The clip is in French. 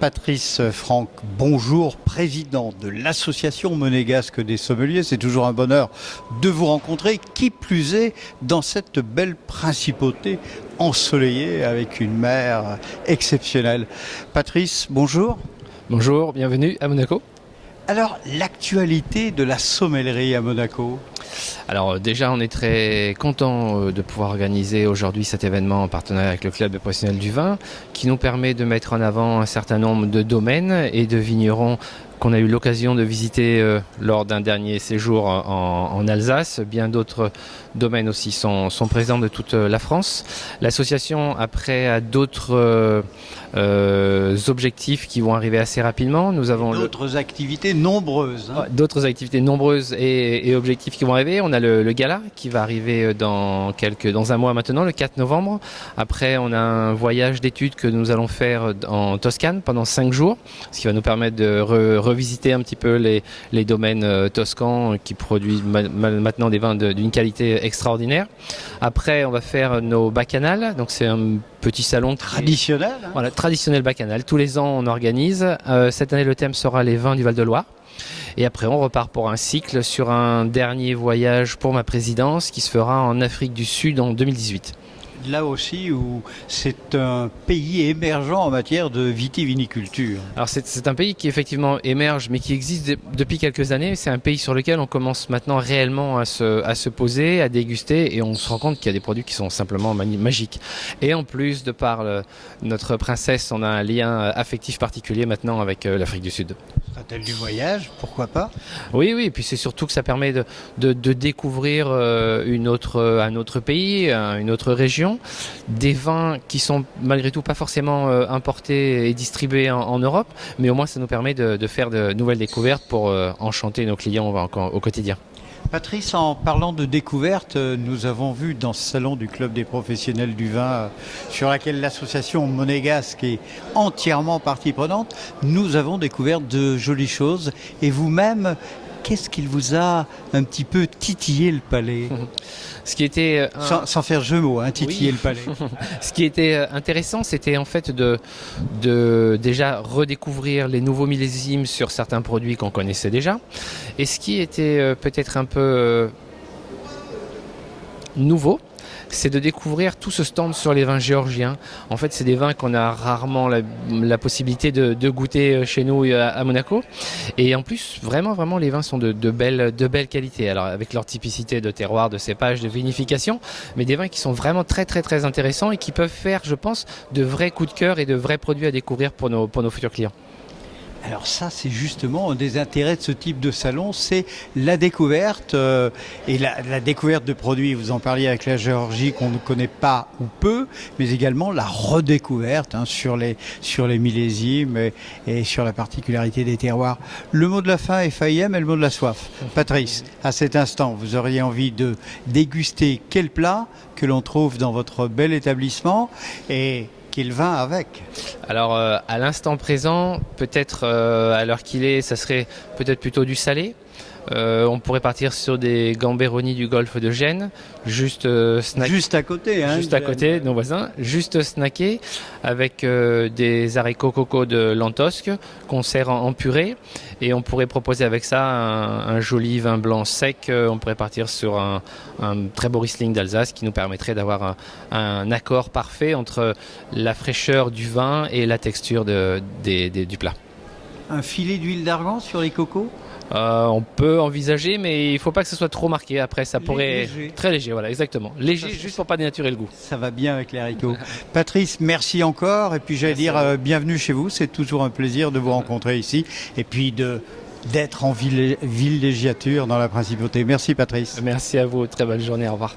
Patrice Franck, bonjour, président de l'association monégasque des sommeliers. C'est toujours un bonheur de vous rencontrer, qui plus est dans cette belle principauté ensoleillée avec une mer exceptionnelle. Patrice, bonjour. Bonjour, bienvenue à Monaco. Alors, l'actualité de la sommellerie à Monaco? Alors déjà, on est très content de pouvoir organiser aujourd'hui cet événement en partenariat avec le Club des professionnels du vin, qui nous permet de mettre en avant un certain nombre de domaines et de vignerons qu'on a eu l'occasion de visiter lors d'un dernier séjour en Alsace. Bien d'autres domaines aussi sont présents de toute la France. L'association, après, a d'autres objectifs qui vont arriver assez rapidement. Nous avons d'autres activités nombreuses. D'autres activités nombreuses et objectifs qui vont arriver. On a le gala qui va arriver dans un mois maintenant, le 4 novembre. Après, on a un voyage d'études que nous allons faire en Toscane pendant 5 jours, ce qui va nous permettre de revisiter un petit peu les domaines toscans qui produisent maintenant des vins d'une qualité extraordinaire. Après, on va faire nos bacchanales. Donc c'est un petit salon traditionnel. Voilà, traditionnel bacchanal. Tous les ans, on organise. Cette année, le thème sera les vins du Val-de-Loire. Et après, on repart pour un cycle sur un dernier voyage pour ma présidence qui se fera en Afrique du Sud en 2018. Là aussi où c'est un pays émergent en matière de vitiviniculture. Alors c'est un pays qui effectivement émerge mais qui existe depuis quelques années. C'est un pays sur lequel on commence maintenant réellement à se poser, à déguster, et on se rend compte qu'il y a des produits qui sont simplement magiques. Et en plus, de par notre princesse, on a un lien affectif particulier maintenant avec l'Afrique du Sud. Sera-t-elle du voyage? Pourquoi pas? Oui, et puis c'est surtout que ça permet de découvrir un autre pays, une autre région. Des vins qui sont malgré tout pas forcément importés et distribués en Europe, mais au moins ça nous permet de faire de nouvelles découvertes pour enchanter nos clients au quotidien. Patrice, en parlant de découverte, nous avons vu dans ce salon du Club des professionnels du vin, sur laquelle l'association monégasque est entièrement partie prenante, nous avons découvert de jolies choses. Et vous-même, qu'est-ce qu'il vous a un petit peu titillé le palais? Ce qui était sans faire jeu de mots, titiller le palais. Ce qui était intéressant, c'était en fait de déjà redécouvrir les nouveaux millésimes sur certains produits qu'on connaissait déjà. Et ce qui était peut-être un peu nouveau, c'est de découvrir tout ce stand sur les vins géorgiens. En fait, c'est des vins qu'on a rarement la possibilité de goûter chez nous à Monaco. Et en plus, vraiment, les vins sont de belles qualités. Alors, avec leur typicité de terroir, de cépage, de vinification, mais des vins qui sont vraiment très intéressants et qui peuvent faire, je pense, de vrais coups de cœur et de vrais produits à découvrir pour nos futurs clients. Alors ça, c'est justement un des intérêts de ce type de salon, c'est la découverte et la découverte de produits. Vous en parliez avec la Géorgie qu'on ne connaît pas ou peu, mais également la redécouverte sur les millésimes et sur la particularité des terroirs. Le mot de la fin est FAIM et le mot de la soif. Patrice, à cet instant, vous auriez envie de déguster quel plat que l'on trouve dans votre bel établissement et quel vin avec? Alors à l'instant présent, peut-être à l'heure qu'il est, ça serait peut-être plutôt du salé. On pourrait partir sur des gamberoni du golfe de Gênes, juste à côté, nos voisins, juste snacker avec des haricots coco de Lantosque qu'on sert en purée, et on pourrait proposer avec ça un joli vin blanc sec. On pourrait partir sur un très beau Riesling d'Alsace qui nous permettrait d'avoir un accord parfait entre la fraîcheur du vin et la texture du plat. Un filet d'huile d'argan sur les cocos? On peut envisager, mais il ne faut pas que ce soit trop marqué. Après, ça pourrait... Léger. Très léger, voilà, exactement. Léger, juste pour pas dénaturer le goût. Ça va bien avec les haricots. Patrice, merci encore. Et puis, j'allais dire, bienvenue chez vous. C'est toujours un plaisir de vous rencontrer ici. Et puis, d'être en villégiature dans la principauté. Merci, Patrice. Merci à vous. Très bonne journée. Au revoir.